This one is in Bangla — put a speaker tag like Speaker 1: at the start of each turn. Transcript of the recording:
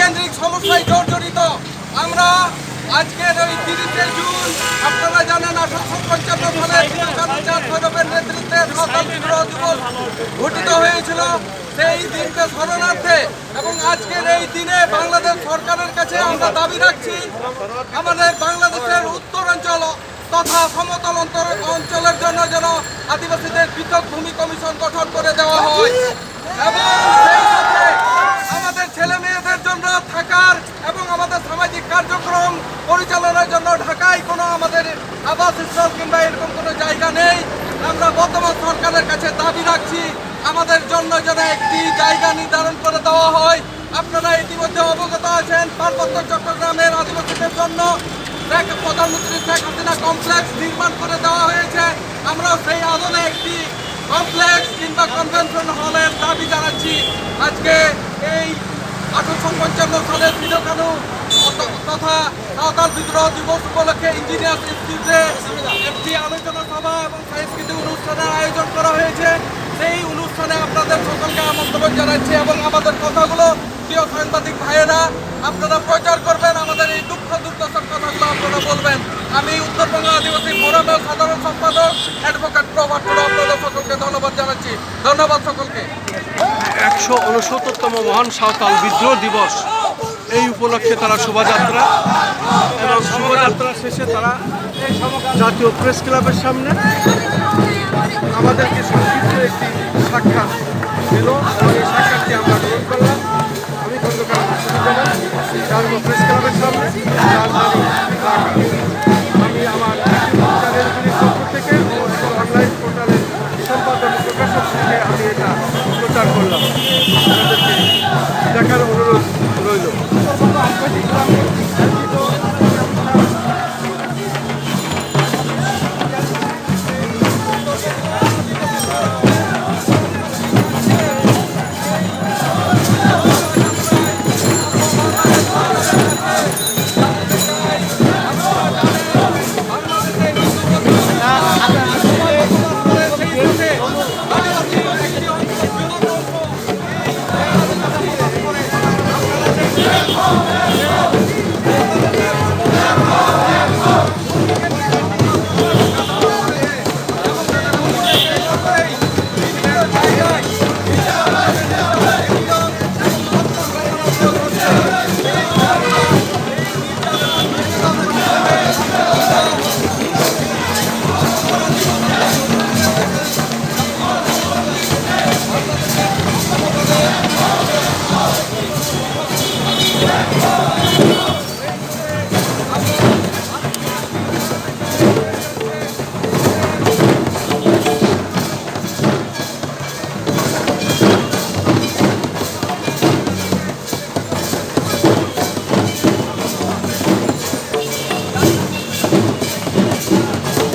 Speaker 1: কেন্দ্রিক সমস্যায় জর্জরিত। আমরা আজকের ওই 30শে জুন আপনারা জানেন 1855 সালে বিবেকানন্দ চাঁদ ভৈরবের নেতৃত্বে সাঁওতাল বিদ্রোহ দিবস ঘটিত হয়েছিল। সেই দিনকে স্মরণার্থে এবং আজকের এই দিনে বাংলাদেশ সরকারের কাছে আমরা দাবি রাখছি, আমাদের বাংলাদেশের উত্তরাঞ্চল তথা সমতল অঞ্চলের জন্য যেন আদিবাসীদের পৃথক ভূমি কমিশন গঠন করে দেওয়া হয় এবং সেই সাথে আমাদের ছেলে মেয়েদের জন্য থাকার এবং আমাদের সামাজিক কার্যক্রম পরিচালনার জন্য ঢাকায় কোনো আমাদের আবাসস্থল কিংবা এরকম কোনো জায়গা নেই। আমরা বর্তমান সরকারের কাছে দাবি রাখছি আমাদের জন্য যেন একটি জায়গা নির্ধারণ করে দেওয়া হয়। আপনারা ইতিমধ্যে অবগত আছেন পার্বত্য চট্টগ্রামের আদিবাসীদের জন্য প্রধানমন্ত্রী শেখ হাসিনা কমপ্লেক্স নির্মাণ করে দেওয়া হয়েছে। আমরা সেই আদলে একটি কমপ্লেক্স কিংবা কনভেনশন হলের দাবি জানাচ্ছি। আজকে এই 1855 সালের বিবেকানন্দ তথা সাঁওতাল বিদ্রোহ দিবস উপলক্ষে ইঞ্জিনিয়ার্স ইনস্টিটিউটে একটি আলোচনা সভা এবং সাংস্কৃতিক অনুষ্ঠানের আয়োজন করা হয়েছে। সেই অনুষ্ঠানে আপনাদের সকলকে আমন্ত্রণ জানাচ্ছি এবং আমাদের কথাগুলো প্রিয় সাংবাদিক ভাইয়েরা আপনারা প্রচার করবেন, আমাদের এই দুঃখ দুর্দশার কথাগুলো আপনারা বলবেন। আমি উত্তরবঙ্গ আদিবাসী ফোরামের সাধারণ সম্পাদক অ্যাডভোকেট প্রভাত টুডু আপনাদের সকলকে ধন্যবাদ জানাচ্ছি। ধন্যবাদ সকলকে।
Speaker 2: 169তম মহান সাঁওতাল বিদ্রোহ দিবস, এই উপলক্ষে তারা শোভাযাত্রা এবং শোভাযাত্রা শেষে তারা জাতীয় প্রেস ক্লাবের সামনে আমাদেরকে সংক্ষিপ্ত একটি সাক্ষাৎ দিল এবং এই সাক্ষাৎটি আমরা গ্রহণ করলাম। আমি খন্দকার জাতীয় প্রেস ক্লাবের সামনে রাজধানী ঢাকা। আমি আমার চ্যানেলগুলির পক্ষ থেকে অনলাইন পোর্টালের সম্পাদক প্রকাশক থেকে আমি এটা প্রচার করলাম। আপনাদেরকে দেখার অনুরোধ রইল।